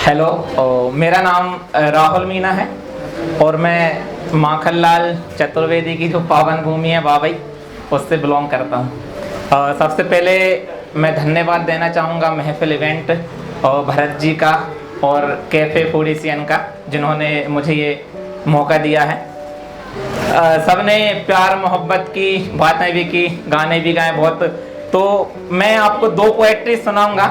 Hello, मेरा नाम राहुल मीना है और मैं माखनलाल चतुर्वेदी की जो पावन भूमि है वावई उससे बिलोंग करता हूँ। सबसे पहले मैं धन्यवाद देना चाहूँगा महफिल इवेंट और भरत जी का और कैफ़े फूडीसियन का, जिन्होंने मुझे ये मौका दिया है। सबने प्यार मोहब्बत की बातें भी की, गाने भी गाए बहुत। तो मैं आपको दो पोएट्री सुनाऊंगा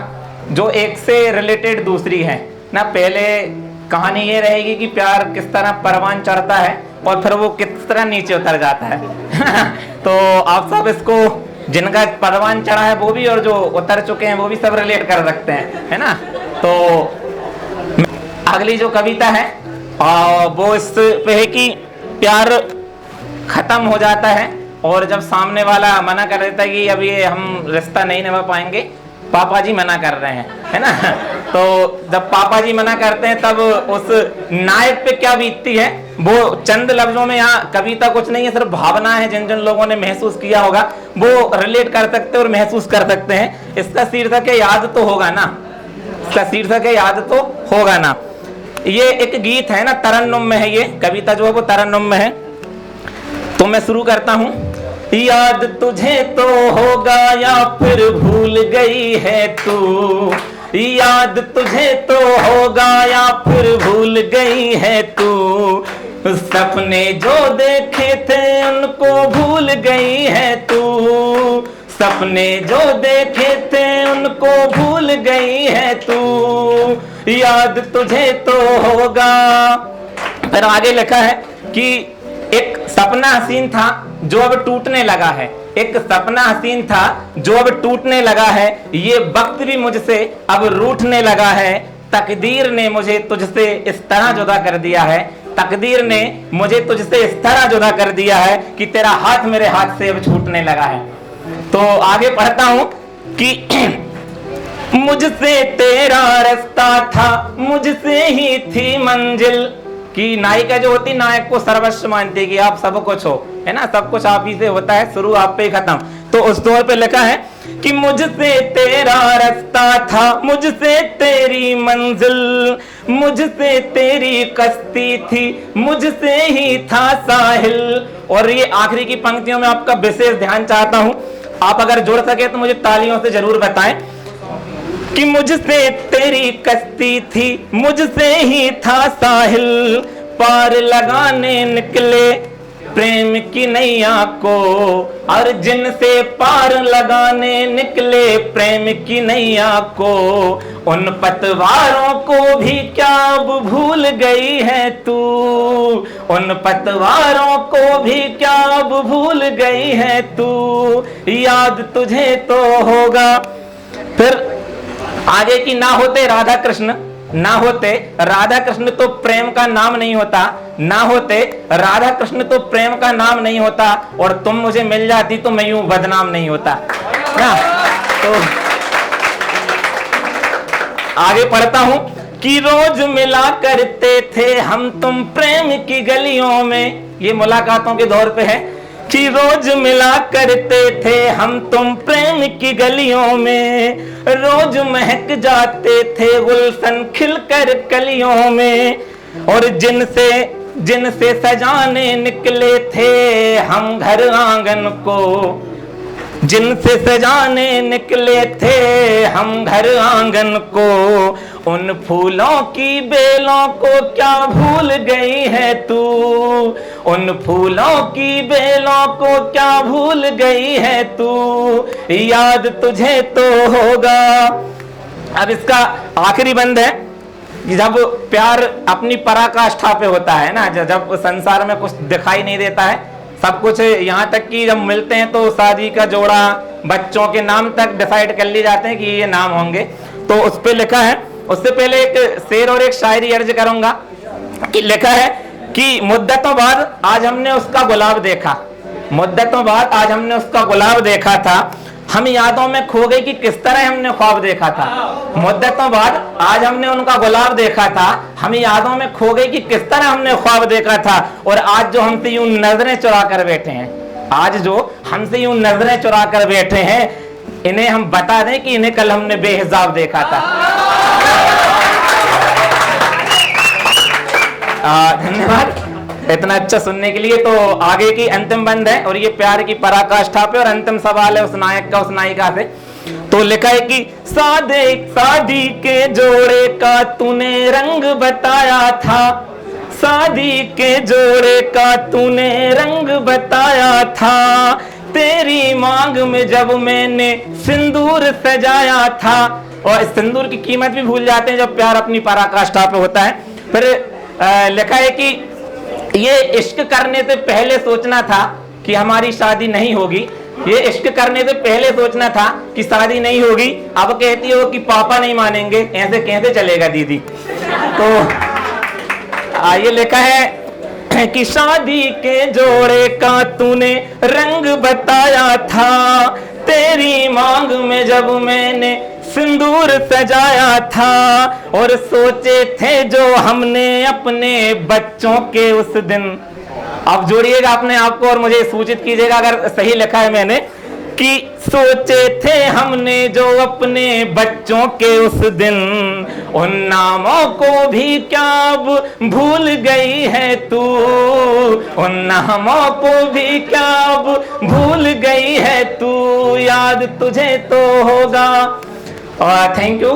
जो एक से रिलेटेड दूसरी है ना। पहले कहानी ये रहेगी कि प्यार किस तरह परवान चढ़ता है और फिर वो किस तरह नीचे उतर जाता है। तो आप सब इसको, जिनका परवान चढ़ा है वो भी और जो उतर चुके हैं वो भी सब रिलेट कर सकते हैं, है ना। तो अगली जो कविता है वो इस पे है कि प्यार खत्म हो जाता है और जब सामने वाला मना कर देता है कि अब ये हम रिश्ता नहीं निभा पाएंगे, पापा जी मना कर रहे हैं, है ना। तो जब पापा जी मना करते हैं तब उस नायक पे क्या बीतती है वो चंद लफ्जों में, यहाँ कविता कुछ नहीं है, सिर्फ भावना है। जिन जिन लोगों ने महसूस किया होगा वो रिलेट कर सकते और महसूस कर सकते हैं। इसका शीर्षक है याद तो होगा ना। इसका शीर्षक है याद तो होगा ना। ये एक गीत है ना, तरन्नुम में है। ये कविता जो है वो तरन्नुम में है। तो मैं शुरू करता हूं। याद तुझे तो होगा या फिर भूल गई है तू, याद तुझे तो होगा या फिर भूल गई है तू, सपने जो देखे थे उनको भूल गई है तू, सपने जो देखे थे उनको भूल गई है तू, याद तुझे तो होगा। फिर आगे लिखा है कि एक सपना हसीन था जो अब टूटने लगा है, एक सपना हसीन था जो अब टूटने लगा है, ये वक्त भी मुझसे अब रूठने लगा है, तकदीर ने मुझे तुझसे इस तरह जुदा कर दिया है, तकदीर ने मुझे तुझसे इस तरह जुदा कर दिया है कि तेरा हाथ मेरे हाथ से अब छूटने लगा है। तो आगे पढ़ता हूं कि मुझसे तेरा रास्ता था, मुझसे ही थी मंजिल, कि नायिका जो होती नायक को सर्वस्व मानती है कि आप सब कुछ हो, है ना, सब कुछ आप ही से होता है, शुरू आप पे ही खत्म। तो उस दौर पे लिखा है कि मुझसे तेरा रास्ता था, मुझसे तेरी मंजिल, मुझसे तेरी कश्ती थी, मुझसे ही था साहिल। और ये आखिरी की पंक्तियों में आपका विशेष ध्यान चाहता हूं, आप अगर जुड़ सके तो मुझे तालियों से जरूर बताएं कि मुझसे तेरी कश्ती थी, मुझसे ही था साहिल, पार लगाने निकले प्रेम की नैया को, और जिनसे पार लगाने निकले प्रेम की नैया को, उन पतवारों को भी क्या अब भूल गई है तू, उन पतवारों को भी क्या अब भूल गई है तू, याद तुझे तो होगा। फिर आगे की ना होते राधा कृष्ण, ना होते राधा कृष्ण तो प्रेम का नाम नहीं होता, ना होते राधा कृष्ण तो प्रेम का नाम नहीं होता, और तुम मुझे मिल जाती तो मैं यूं बदनाम नहीं होता ना। तो आगे पढ़ता हूं कि रोज मिला करते थे हम तुम प्रेम की गलियों में, ये मुलाकातों के दौर पे है कि रोज मिला करते थे हम तुम प्रेम की गलियों में, रोज महक जाते थे गुलशन खिलकर कलियों में, और जिनसे जिनसे सजाने निकले थे हम घर आंगन को, जिनसे सजाने निकले थे हम घर आंगन को, उन फूलों की बेलों को क्या भूल गई है तू, उन फूलों की बेलों को क्या भूल गई है तू, याद तुझे तो होगा। अब इसका आखिरी बंद है, जब प्यार अपनी पराकाष्ठा पे होता है ना, जब संसार में कुछ दिखाई नहीं देता है, सब कुछ, यहाँ तक कि जब मिलते हैं तो शादी का जोड़ा, बच्चों के नाम तक डिसाइड कर लिए जाते हैं कि ये नाम होंगे। तो उस पे लिखा है, उससे पहले एक शेर और एक शायरी अर्ज करूंगा कि लिखा है कि मुद्दतों बाद आज हमने उसका गुलाब देखा, मुद्दतों बाद आज हमने उसका गुलाब देखा था, हम यादों में खो गए कि किस तरह हमने ख्वाब देखा था, मुद्दतों बाद आज हमने उनका गुलाब देखा था, हम यादों में खो गए कि किस तरह हमने ख्वाब देखा था, और आज जो हमसे यूं नजरें चुरा कर बैठे हैं, आज जो हमसे यूं नजरें चुरा कर बैठे हैं, इन्हें हम बता दें कि इन्हें कल हमने बेहिसाब देखा था। धन्यवाद इतना अच्छा सुनने के लिए। तो आगे की अंतिम बंद है और ये प्यार की पराकाष्ठा पे, और अंतिम सवाल है उस नायक का उस नायिका से। तो लिखा है कि शादी के जोड़े का तूने रंग बताया था, शादी के जोड़े का तूने रंग बताया था, तेरी मांग में जब मैंने सिंदूर सजाया था। और इस सिंदूर की कीमत भी भूल जाते हैं जब प्यार अपनी पराकाष्ठा पे होता है। फिर लिखा है कि ये इश्क करने से पहले सोचना था कि हमारी शादी नहीं होगी, ये इश्क करने से पहले सोचना था कि शादी नहीं होगी, अब कहती हो कि पापा नहीं मानेंगे, ऐसे कैसे चलेगा दीदी। तो ये लिखा है कि शादी के जोड़े का तूने रंग बताया था, तेरी मांग में जब मैंने सिंदूर सजाया था, और सोचे थे जो हमने अपने बच्चों के उस दिन। आप जोड़िएगा अपने आप को और मुझे सूचित कीजिएगा अगर सही लिखा है मैंने, कि सोचे थे हमने जो अपने बच्चों के उस दिन, उन नामों को भी क्या अब भूल गई है तू, उन नामों को भी क्या अब भूल गई है तू, याद तुझे तो होगा। Thank you.